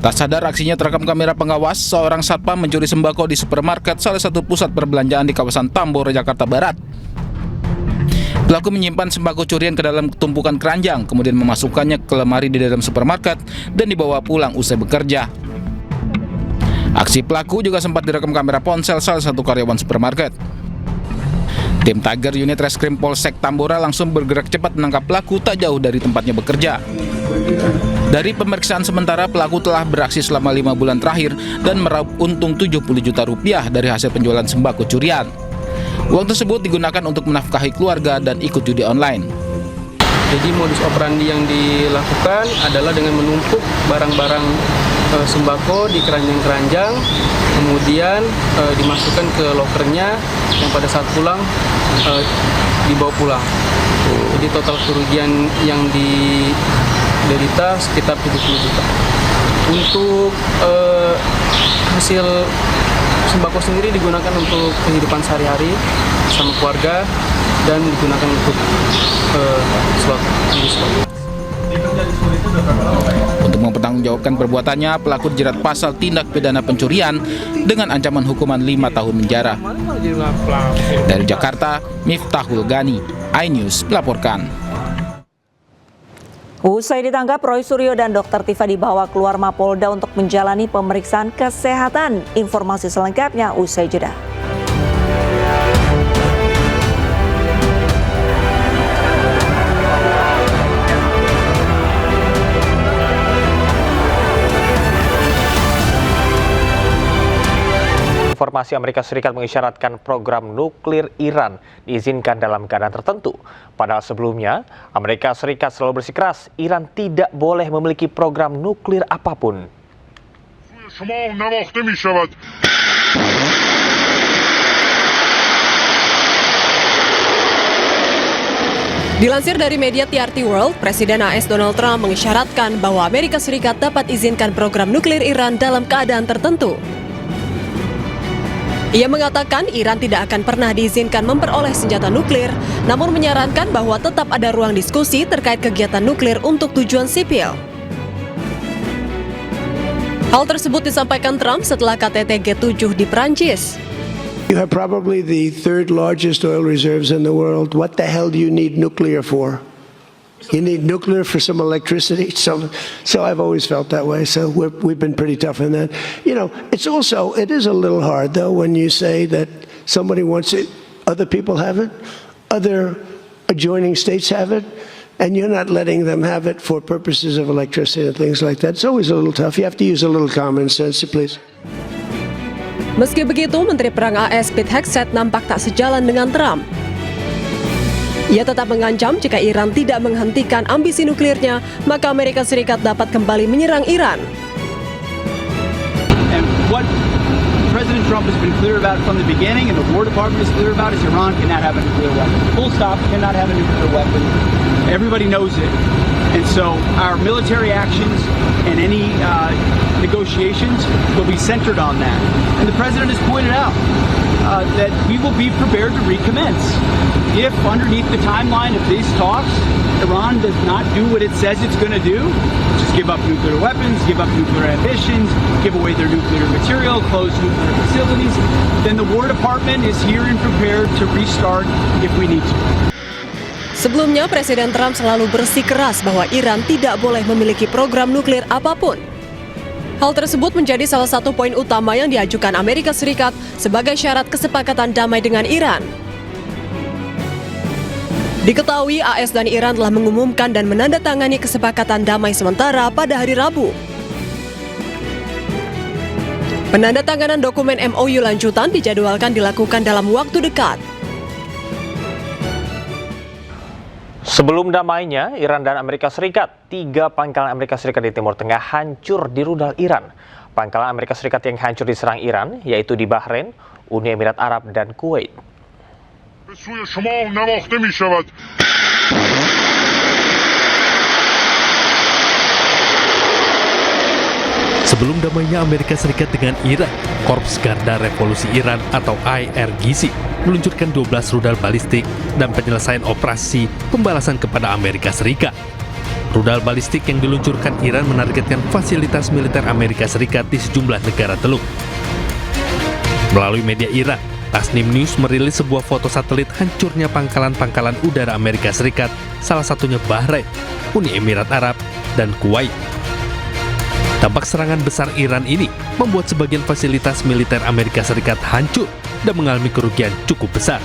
Tak sadar aksinya terekam kamera pengawas, seorang satpam mencuri sembako di supermarket salah satu pusat perbelanjaan di kawasan Tambora, Jakarta Barat. Pelaku menyimpan sembako curian ke dalam tumpukan keranjang, kemudian memasukkannya ke lemari di dalam supermarket dan dibawa pulang usai bekerja. Aksi pelaku juga sempat direkam kamera ponsel salah satu karyawan supermarket. Tim Tiger Unit Reskrim Polsek Tambora langsung bergerak cepat menangkap pelaku tak jauh dari tempatnya bekerja. Dari pemeriksaan sementara, pelaku telah beraksi selama 5 bulan terakhir dan meraup untung 70 juta rupiah dari hasil penjualan sembako curian. Uang tersebut digunakan untuk menafkahi keluarga dan ikut judi online. Jadi modus operandi yang dilakukan adalah dengan menumpuk barang-barang sembako di keranjang-keranjang, kemudian dimasukkan ke lokernya yang pada saat pulang dibawa pulang. Jadi total kerugian yang diderita sekitar 70 juta. Untuk hasil sembako sendiri digunakan untuk kehidupan sehari-hari sama keluarga dan digunakan untuk slot. Untuk mempertanggungjawabkan perbuatannya, pelaku dijerat pasal tindak pidana pencurian dengan ancaman hukuman 5 tahun penjara. Dari Jakarta, Miftahul Gani, iNews melaporkan. Usai ditangkap, Roy Suryo dan Dr. Tifa dibawa keluar Mapolda untuk menjalani pemeriksaan kesehatan. Informasi selengkapnya usai jeda. Informasi Amerika Serikat mengisyaratkan program nuklir Iran diizinkan dalam keadaan tertentu. Padahal sebelumnya, Amerika Serikat selalu bersikeras Iran tidak boleh memiliki program nuklir apapun. Dilansir dari media TRT World, Presiden AS Donald Trump mengisyaratkan bahwa Amerika Serikat dapat izinkan program nuklir Iran dalam keadaan tertentu. Ia mengatakan Iran tidak akan pernah diizinkan memperoleh senjata nuklir, namun menyarankan bahwa tetap ada ruang diskusi terkait kegiatan nuklir untuk tujuan sipil. Hal tersebut disampaikan Trump setelah KTT G7 di Perancis. You have probably the third largest oil reserves in the world. What the hell do you need nuclear for? You need nuclear for some electricity. So I've always felt that way. So we've been pretty tough on that. You know, it is a little hard though when you say that somebody wants it, other people have it, other adjoining states have it, and you're not letting them have it for purposes of electricity and things like that. It's always a little tough. You have to use a little common sense, please. Meski begitu, Menteri Perang AS Pete Hegseth nampak tak sejalan dengan Trump. Ia tetap mengancam jika Iran tidak menghentikan ambisi nuklirnya, maka Amerika Serikat dapat kembali menyerang Iran. And what President Trump has been clear about from the beginning and the War Department is clear about is Iran cannot have a nuclear weapon. Full stop, cannot have a nuclear weapon. Everybody knows it. And so our military actions and any negotiations will be centered on that. And the President has pointed out that we will be prepared to recommence. If underneath the timeline of these talks, Iran does not do what it says it's going to do, which is give up nuclear weapons, give up nuclear ambitions, give away their nuclear material, close nuclear facilities, then the War Department is here and prepared to restart if we need to. Sebelumnya, Presiden Trump selalu bersikeras bahwa Iran tidak boleh memiliki program nuklir apapun. Hal tersebut menjadi salah satu poin utama yang diajukan Amerika Serikat sebagai syarat kesepakatan damai dengan Iran. Diketahui AS dan Iran telah mengumumkan dan menandatangani kesepakatan damai sementara pada hari Rabu. Penandatanganan dokumen MOU lanjutan dijadwalkan dilakukan dalam waktu dekat. Sebelum damainya, Iran dan Amerika Serikat, 3 pangkalan Amerika Serikat di Timur Tengah hancur di rudal Iran. Pangkalan Amerika Serikat yang hancur diserang Iran, yaitu di Bahrain, Uni Emirat Arab, dan Kuwait. Sebelum damainya Amerika Serikat dengan Iran, Korps Garda Revolusi Iran atau IRGC meluncurkan 12 rudal balistik dan penyelesaian operasi pembalasan kepada Amerika Serikat. Rudal balistik yang diluncurkan Iran menargetkan fasilitas militer Amerika Serikat di sejumlah negara Teluk. Melalui media Iran, Tasnim News merilis sebuah foto satelit hancurnya pangkalan-pangkalan udara Amerika Serikat, salah satunya Bahrain, Uni Emirat Arab, dan Kuwait. Dampak serangan besar Iran ini membuat sebagian fasilitas militer Amerika Serikat hancur dan mengalami kerugian cukup besar.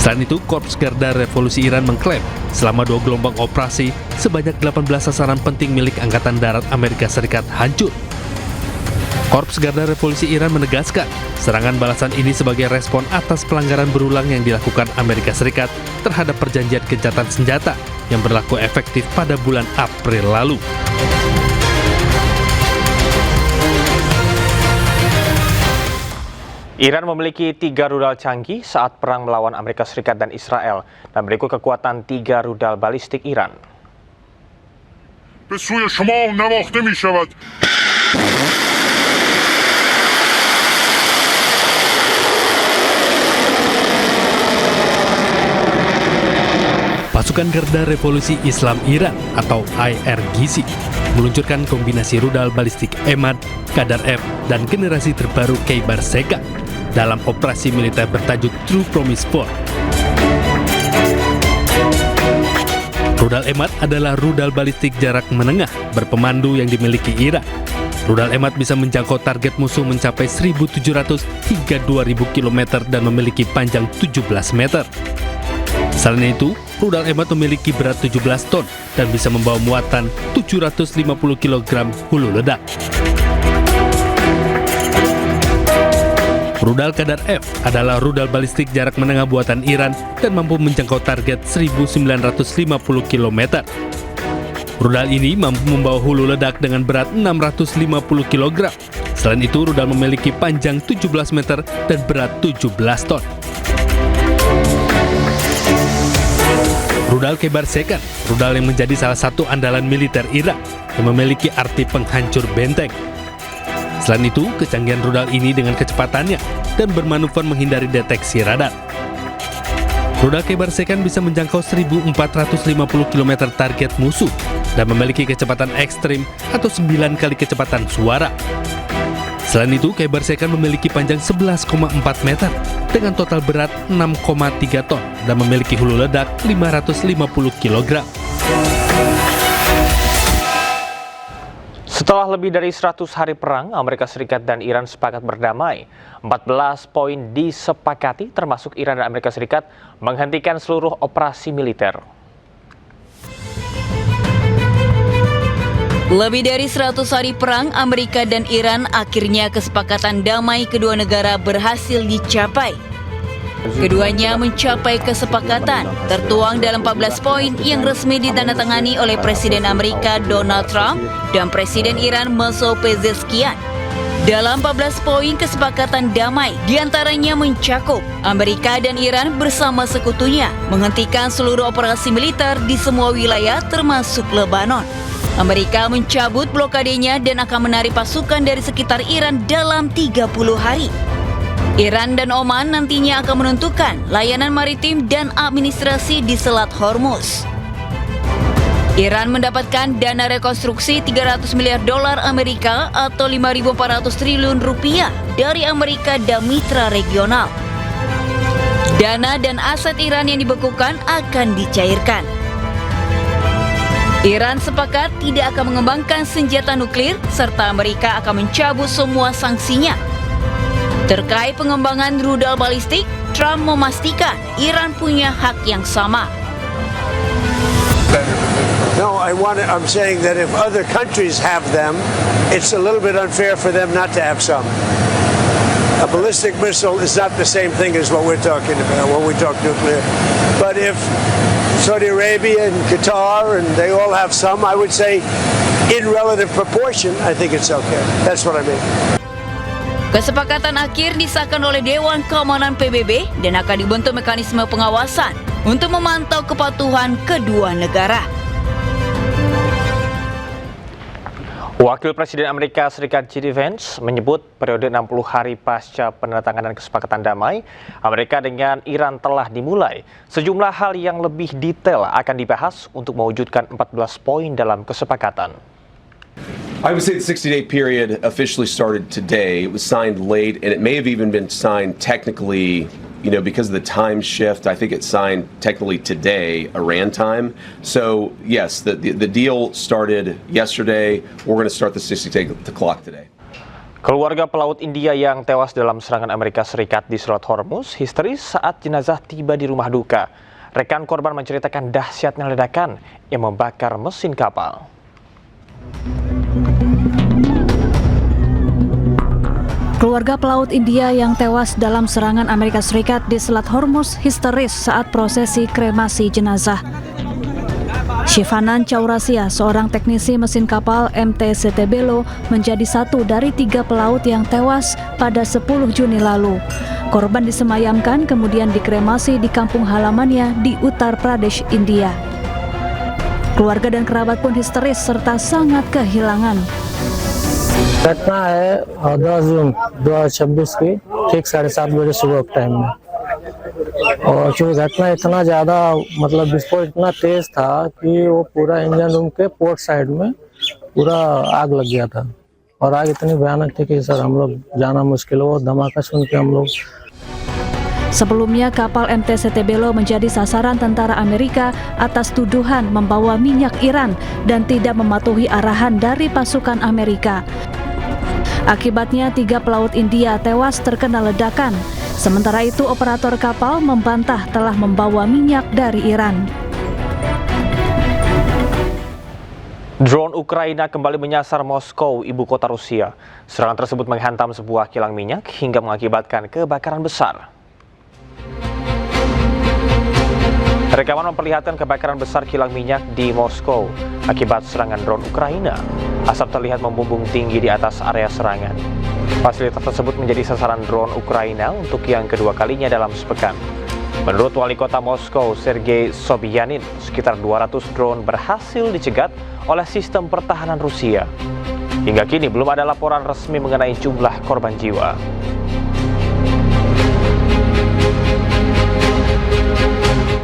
Selain itu, Korps Garda Revolusi Iran mengklaim selama 2 gelombang operasi, sebanyak 18 sasaran penting milik Angkatan Darat Amerika Serikat hancur. Korps Garda Revolusi Iran menegaskan, serangan balasan ini sebagai respon atas pelanggaran berulang yang dilakukan Amerika Serikat terhadap perjanjian gencatan senjata yang berlaku efektif pada bulan April lalu. Iran memiliki 3 rudal canggih saat perang melawan Amerika Serikat dan Israel, dan berikut kekuatan 3 rudal balistik Iran. به سوی شما نواخته می شود. Pasukan Garda Revolusi Islam Iran atau IRGC meluncurkan kombinasi rudal balistik Emad, Qadar F, dan generasi terbaru Khaybar Seka dalam operasi militer bertajuk True Promise 4. Rudal Emad adalah rudal balistik jarak menengah berpemandu yang dimiliki Iran. Rudal Emad bisa menjangkau target musuh mencapai 1.700 hingga 2.000 km dan memiliki panjang 17 meter. Selain itu, rudal Emad memiliki berat 17 ton dan bisa membawa muatan 750 kg hulu ledak. Rudal Qadar F adalah rudal balistik jarak menengah buatan Iran dan mampu menjangkau target 1.950 km. Rudal ini mampu membawa hulu ledak dengan berat 650 kg. Selain itu, rudal memiliki panjang 17 meter dan berat 17 ton. Rudal Khaybar Seka, rudal yang menjadi salah satu andalan militer Irak yang memiliki arti penghancur benteng. Selain itu, kecanggihan rudal ini dengan kecepatannya dan bermanuver menghindari deteksi radar. Rudal Khaybar Seka bisa menjangkau 1.450 km target musuh dan memiliki kecepatan ekstrim atau 9 kali kecepatan suara. Selain itu, Khaybar Seka memiliki panjang 11,4 meter dengan total berat 6,3 ton dan memiliki hulu ledak 550 kg. Setelah lebih dari 100 hari perang, Amerika Serikat dan Iran sepakat berdamai. 14 poin disepakati, termasuk Iran dan Amerika Serikat menghentikan seluruh operasi militer. Lebih dari 100 hari perang, Amerika dan Iran akhirnya kesepakatan damai kedua negara berhasil dicapai. Keduanya mencapai kesepakatan tertuang dalam 14 poin yang resmi ditandatangani oleh Presiden Amerika Donald Trump dan Presiden Iran Masoud Pezeshkian. Dalam 14 poin kesepakatan damai, diantaranya mencakup Amerika dan Iran bersama sekutunya menghentikan seluruh operasi militer di semua wilayah termasuk Lebanon. Amerika mencabut blokadenya dan akan menarik pasukan dari sekitar Iran dalam 30 hari. Iran dan Oman nantinya akan menentukan layanan maritim dan administrasi di Selat Hormuz. Iran mendapatkan dana rekonstruksi 300 miliar dolar Amerika atau 5.400 triliun rupiah dari Amerika dan mitra regional. Dana dan aset Iran yang dibekukan akan dicairkan. Iran sepakat tidak akan mengembangkan senjata nuklir serta Amerika akan mencabut semua sanksinya. Terkait pengembangan rudal balistik, Trump memastikan Iran punya hak yang sama. No, I'm saying that if other countries have them, it's a little bit unfair for them not to have some. A ballistic missile is not the same thing as what we're talking about when we talk nuclear. But if Saudi Arabia and Qatar and they all have some, I would say in relative proportion, I think it's okay. That's what I mean. Kesepakatan akhir disahkan oleh Dewan Keamanan PBB dan akan dibentuk mekanisme pengawasan untuk memantau kepatuhan kedua negara. Wakil Presiden Amerika Serikat J.D. Vance menyebut periode 60 hari pasca penandatanganan kesepakatan damai Amerika dengan Iran telah dimulai. Sejumlah hal yang lebih detail akan dibahas untuk mewujudkan 14 poin dalam kesepakatan. I would say the 60-day period officially started today. It was signed late, and it may have even been signed technically, because of the time shift. I think it's signed technically today, Iran time. So yes, the deal started yesterday. We're going to start the 60-day clock today. Keluarga pelaut India yang tewas dalam serangan Amerika Serikat di Selat Hormuz histeris saat jenazah tiba di rumah duka. Rekan korban menceritakan dahsyatnya ledakan yang membakar mesin kapal. Keluarga pelaut India yang tewas dalam serangan Amerika Serikat di Selat Hormuz histeris saat prosesi kremasi jenazah. Shivanan Chaurasia, seorang teknisi mesin kapal MT Setebelo, menjadi satu dari 3 pelaut yang tewas pada 10 Juni lalu. Korban disemayamkan kemudian dikremasi di kampung halamannya di Uttar Pradesh, India. Keluarga dan kerabat pun histeris serta sangat kehilangan. घटना है 10 जून 2026 की ठीक 7:30 बजे सुबह के टाइम में, और जो घटना इतना ज़्यादा विस्फोट इतना तेज था कि वो पूरा इंजन रूम के पोर्ट साइड में पूरा आग लग गया था, और आग इतनी भयानक थी कि सर हम लोग जाना मुश्किल हो। धमाका सुन के हम लोग Sebelumnya, kapal MT Setebelo menjadi sasaran tentara Amerika atas tuduhan membawa minyak Iran dan tidak mematuhi arahan dari pasukan Amerika. Akibatnya, 3 pelaut India tewas terkena ledakan. Sementara itu, operator kapal membantah telah membawa minyak dari Iran. Drone Ukraina kembali menyasar Moskow, ibu kota Rusia. Serangan tersebut menghantam sebuah kilang minyak hingga mengakibatkan kebakaran besar. Rekaman memperlihatkan kebakaran besar kilang minyak di Moskow akibat serangan drone Ukraina. Asap terlihat membumbung tinggi di atas area serangan. Fasilitas tersebut menjadi sasaran drone Ukraina untuk yang kedua kalinya dalam sepekan. Menurut wali kota Moskow, Sergei Sobyanin, sekitar 200 drone berhasil dicegat oleh sistem pertahanan Rusia. Hingga kini belum ada laporan resmi mengenai jumlah korban jiwa.